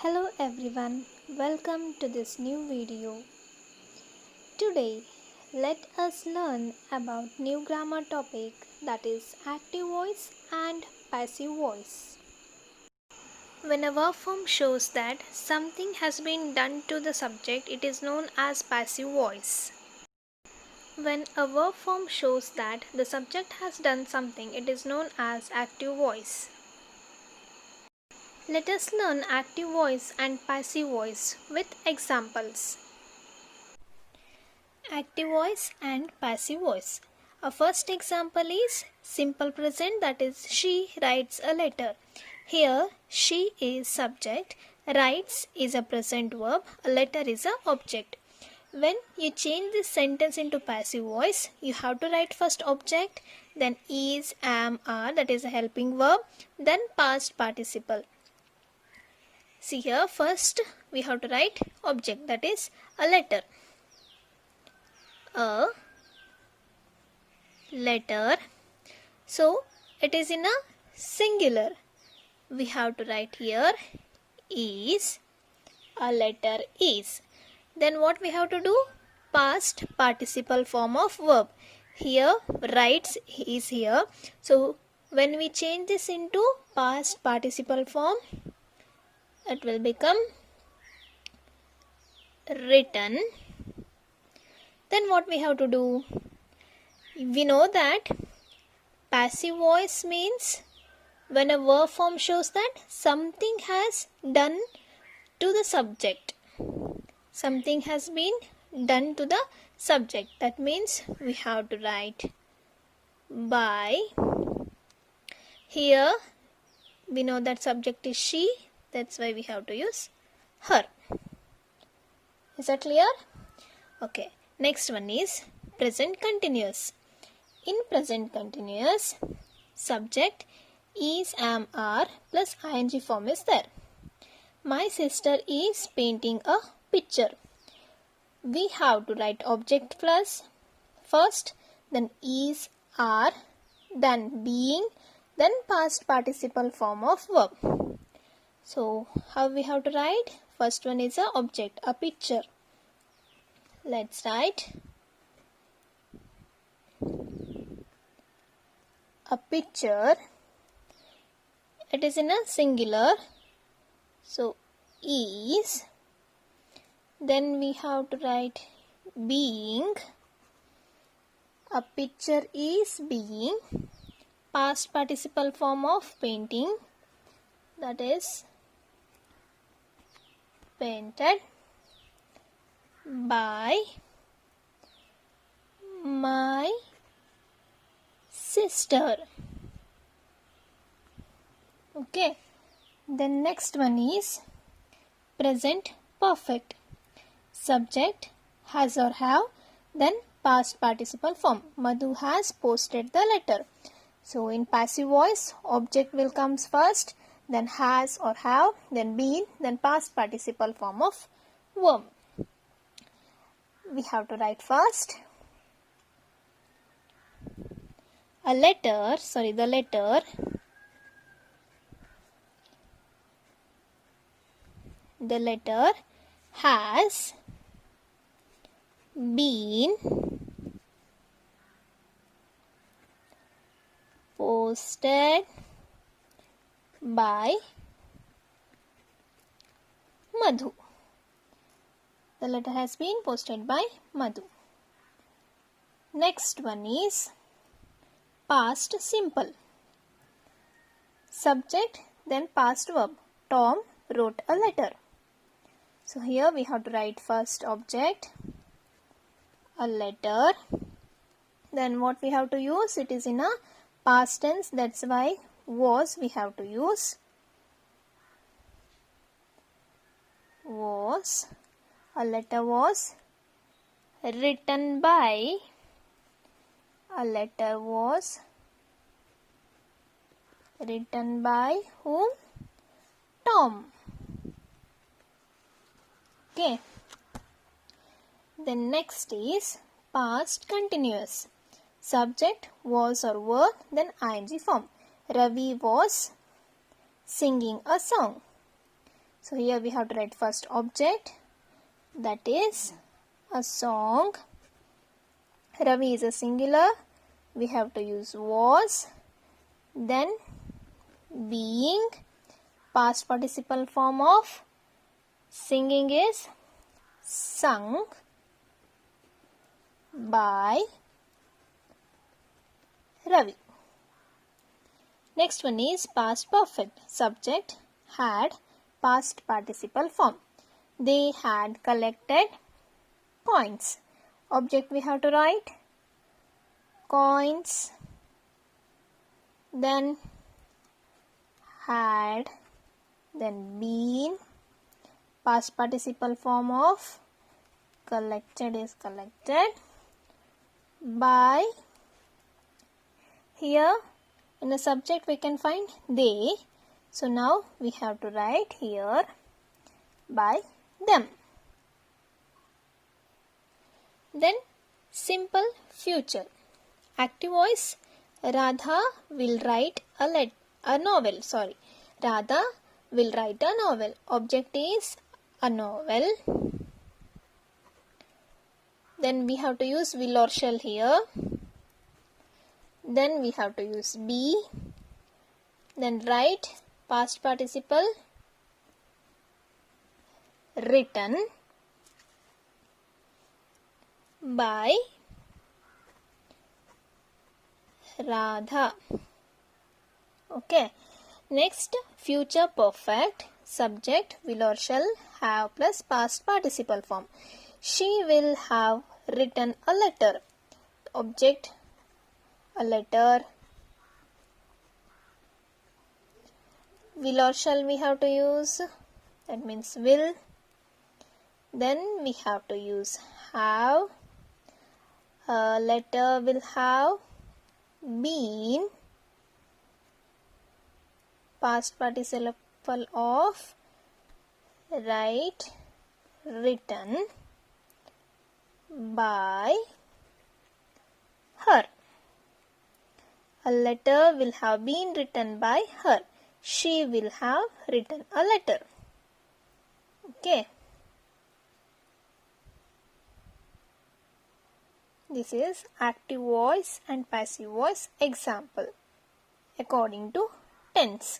Hello everyone, welcome to this new video. Today, let us learn about new grammar topic, that is active voice and passive voice. When a verb form shows that something has been done to the subject, it is known as passive voice. When a verb form shows that the subject has done something, it is known as active voice. Let us learn active voice and passive voice with examples. Active voice and passive voice. Our first example is simple present, that is she writes a letter. Here she is subject, writes is a present verb, a letter is a object. When you change this sentence into passive voice, you have to write first object, then is, am, are, that is a helping verb, then past participle. See here, first we have to write object, that is a letter. A letter. So it is in a singular. We have to write here is, a letter is. Then what we have to do? Past participle form of verb. Here writes is here. So when we change this into past participle form, it will become written. Then what we have to do? We know that passive voice means when a verb form shows that something has done to the subject. Something has been done to the subject. That means we have to write by. Here we know that subject is she. That's why we have to use her. Is that clear? Okay. Next one is present continuous. In present continuous, subject is, am, are plus ing form is there. My sister is painting a picture. We have to write object plus first, then is, are, then being, then past participle form of verb. So how we have to write? First one is a object, a picture. Let's write a picture. It is in a singular. So is. Then we have to write being. A picture is being. Past participle form of painting. That is painted by my sister. Okay. Then next one is present perfect. Subject has or have, then past participle form. Madhu has posted the letter. So in passive voice, object will comes first, then has or have, then been, then past participle form of verb. We have to write first a letter, the letter has been posted by Madhu. The letter has been posted by Madhu. Next one is past simple. Subject, then past verb. Tom wrote a letter. So here we have to write first object, a letter. Then what we have to use? It is in a past tense. That's why was we have to use. Was. A letter was written by. A letter was written by whom? Tom. Okay. Then next is past continuous. Subject was or were, then ing form. Ravi was singing a song. So here we have to write first object, that is a song. Ravi is a singular, we have to use was. Then being, past participle form of singing is sung by Ravi. Next one is past perfect. Subject had, past participle form. They had collected coins. Object we have to write coins. Then had, then been, past participle form of collected is collected by. Here in the subject we can find they, so now we have to write here by them. Then simple future. Active voice, Radha will write a novel. Radha will write a novel. Object is a novel. Then we have to use will or shall here. Then we have to use be. Then write past participle written by Radha. Okay. Next, future perfect. Subject will or shall have plus past participle form. She will have written a letter. Object a letter. Will or shall we have to use, that means will. Then we have to use have. A letter will have been, past participle of write, written by her. A letter will have been written by her. She will have written a letter. Okay. This is active voice and passive voice example according to tense.